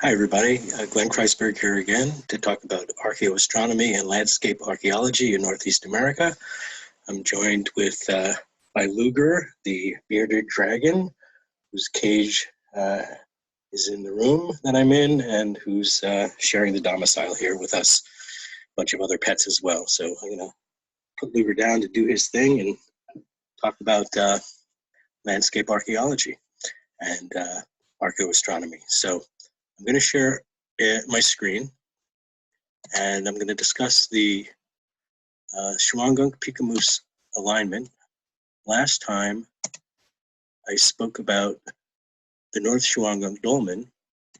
Hi everybody, Glenn Kreisberg here again to talk about archaeoastronomy and landscape archaeology in Northeast America. I'm joined with by Luger, the bearded dragon, whose cage is in the room that I'm in and who's sharing the domicile here with us, a bunch of other pets as well. So I'm going to put Luger down to do his thing and talk about landscape archaeology and archaeoastronomy. So I'm going to share my screen, and I'm going to discuss the Shawangunk Peekamoose alignment. Last time I spoke about the North Shawangunk dolmen.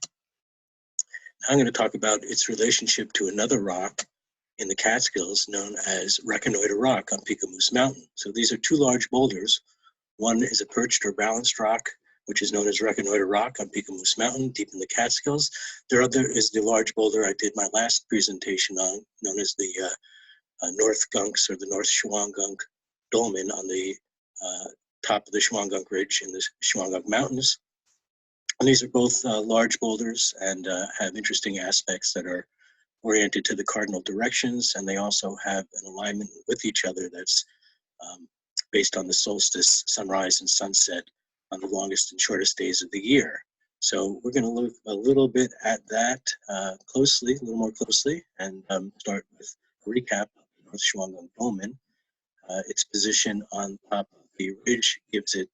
Now I'm going to talk about its relationship to another rock in the Catskills known as Reconnoiter Rock on Peekamoose Mountain. So these are two large boulders. One is a perched or balanced rock, which is known as Reconnoiter Rock on Peekamoose Mountain, deep in the Catskills. The other is the large boulder I did my last presentation on, known as the North Gunks or the North Shawangunk dolmen on the top of the Shawangunk Ridge in the Shawangunk Mountains. And these are both large boulders and have interesting aspects that are oriented to the cardinal directions, and they also have an alignment with each other that's based on the solstice, sunrise, and sunset on the longest and shortest days of the year. So we're going to look a little bit at that closely, a little more closely, and start with a recap of the North Shawangunk dolmen. Its position on top of the ridge gives it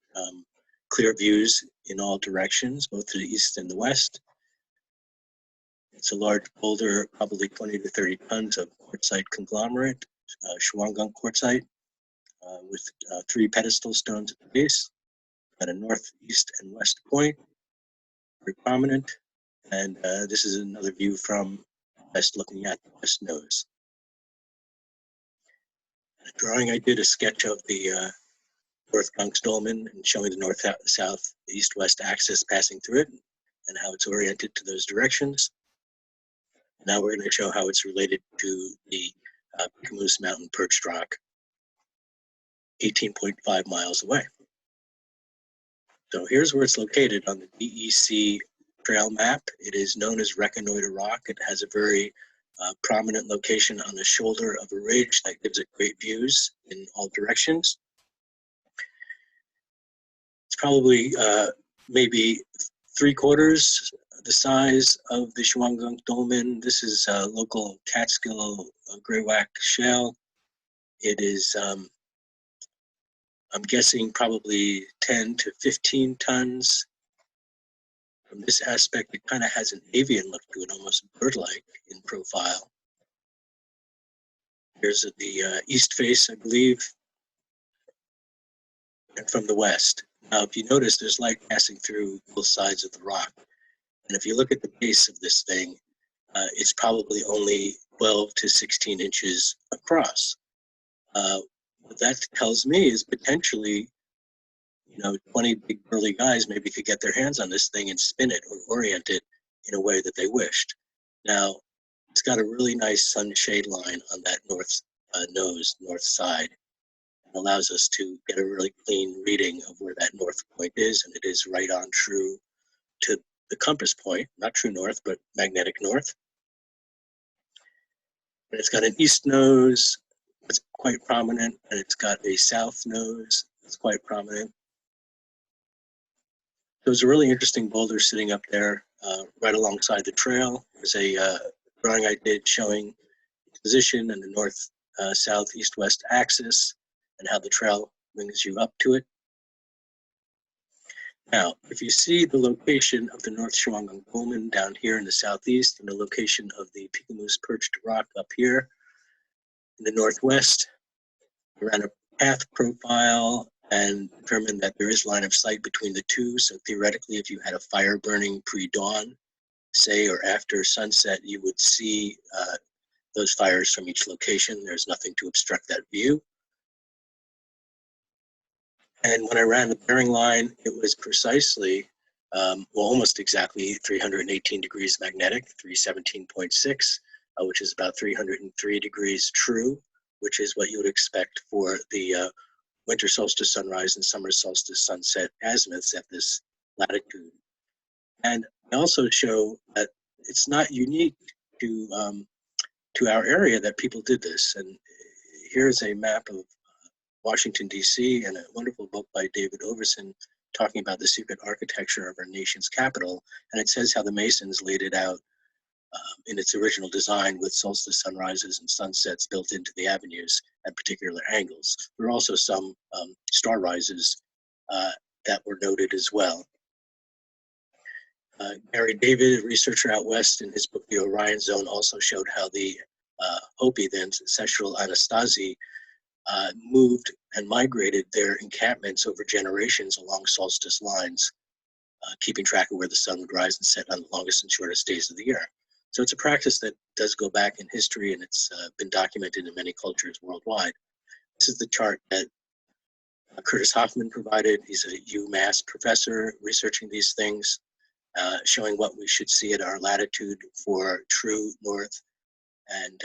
clear views in all directions, both to the east and the west. It's a large boulder, probably 20 to 30 tons of quartzite conglomerate, Shawangunk quartzite, with 3 pedestal stones at the base, at a north, east, and west point, very prominent. And this is another view from west, looking at the west nose. In a drawing I did, a sketch of the North Gunks dolmen and showing the north, south, east, west axis passing through it and how it's oriented to those directions. Now we're going to show how it's related to the Peekamoose Mountain perched rock, 18.5 miles away. So here's where it's located on the DEC trail map. It is known as Reconnoiter Rock. It has a very prominent location on the shoulder of a ridge that gives it great views in all directions. It's probably maybe 3/4 the size of the Shawangunk dolmen. This is local Catskill graywacke shale. It is, I'm guessing, probably 10 to 15 tons. From this aspect, it kind of has an avian look to it, almost bird-like in profile. Here's the east face, I believe, and from the west. Now, if you notice, there's light passing through both sides of the rock. And if you look at the base of this thing, it's probably only 12 to 16 inches across. What that tells me is potentially, 20 big burly guys maybe could get their hands on this thing and spin it or orient it in a way that they wished. Now, it's got a really nice sunshade line on that north nose, north side. It allows us to get a really clean reading of where that north point is, and it is right on true to the compass point, not true north, but magnetic north. And it's got an east nose that's quite prominent, and it's got a south nose that's quite prominent. There's a really interesting boulder sitting up there right alongside the trail. There's a drawing I did showing its position and the north, south, east, west axis and how the trail brings you up to it. Now, if you see the location of the North Shawangunk dolmen down here in the southeast and the location of the Peekamoose perched rock up here in the northwest, we ran a path profile and determined that there is line of sight between the two. So theoretically, if you had a fire burning pre-dawn, say, or after sunset, you would see those fires from each location. There's nothing to obstruct that view. And when I ran the bearing line, it was precisely, almost exactly 318 degrees magnetic, 317.6, which is about 303 degrees true, which is what you would expect for the winter solstice sunrise and summer solstice sunset azimuths at this latitude. And I also show that it's not unique to our area that people did this. And here's a map of Washington, D.C., and a wonderful book by David Overson talking about the secret architecture of our nation's capital. And it says how the Masons laid it out in its original design with solstice sunrises and sunsets built into the avenues at particular angles. There are also some star rises that were noted as well. Gary David, a researcher out west, in his book The Orion Zone, also showed how the Hopi, then ancestral Anastasi, moved and migrated their encampments over generations along solstice lines, keeping track of where the sun would rise and set on the longest and shortest days of the year. So it's a practice that does go back in history, and it's been documented in many cultures worldwide. This is the chart that Curtis Hoffman provided. He's a UMass professor researching these things, showing what we should see at our latitude for true north and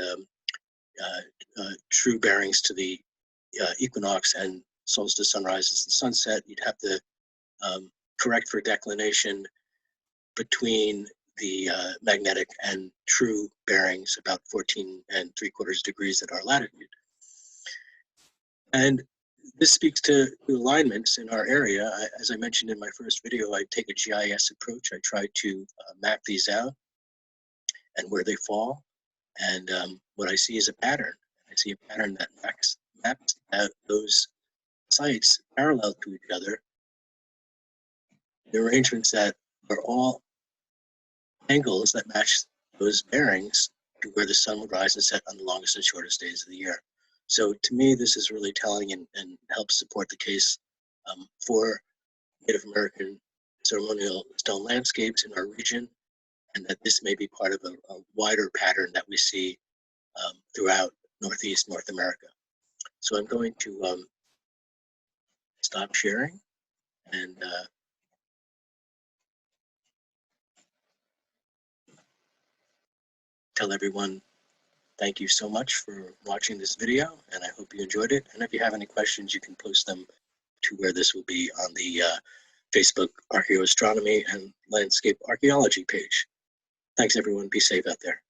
true bearings to the equinox and solstice sunrises and sunset. You'd have to correct for declination between the magnetic and true bearings, about 14 3/4 degrees at our latitude. And this speaks to alignments in our area. As I mentioned in my first video, I take a GIS approach. I try to map these out and where they fall. And what I see is a pattern. I see a pattern that maps out those sites parallel to each other. The arrangements that are all angles that match those bearings to where the sun would rise and set on the longest and shortest days of the year. So to me, this is really telling and helps support the case for Native American ceremonial stone landscapes in our region, and that this may be part of a wider pattern that we see throughout Northeast North America. So I'm going to stop sharing and tell everyone thank you so much for watching this video, and I hope you enjoyed it. And if you have any questions, you can post them to where this will be on the Facebook Archaeoastronomy and Landscape Archaeology page. Thanks, everyone. Be safe out there.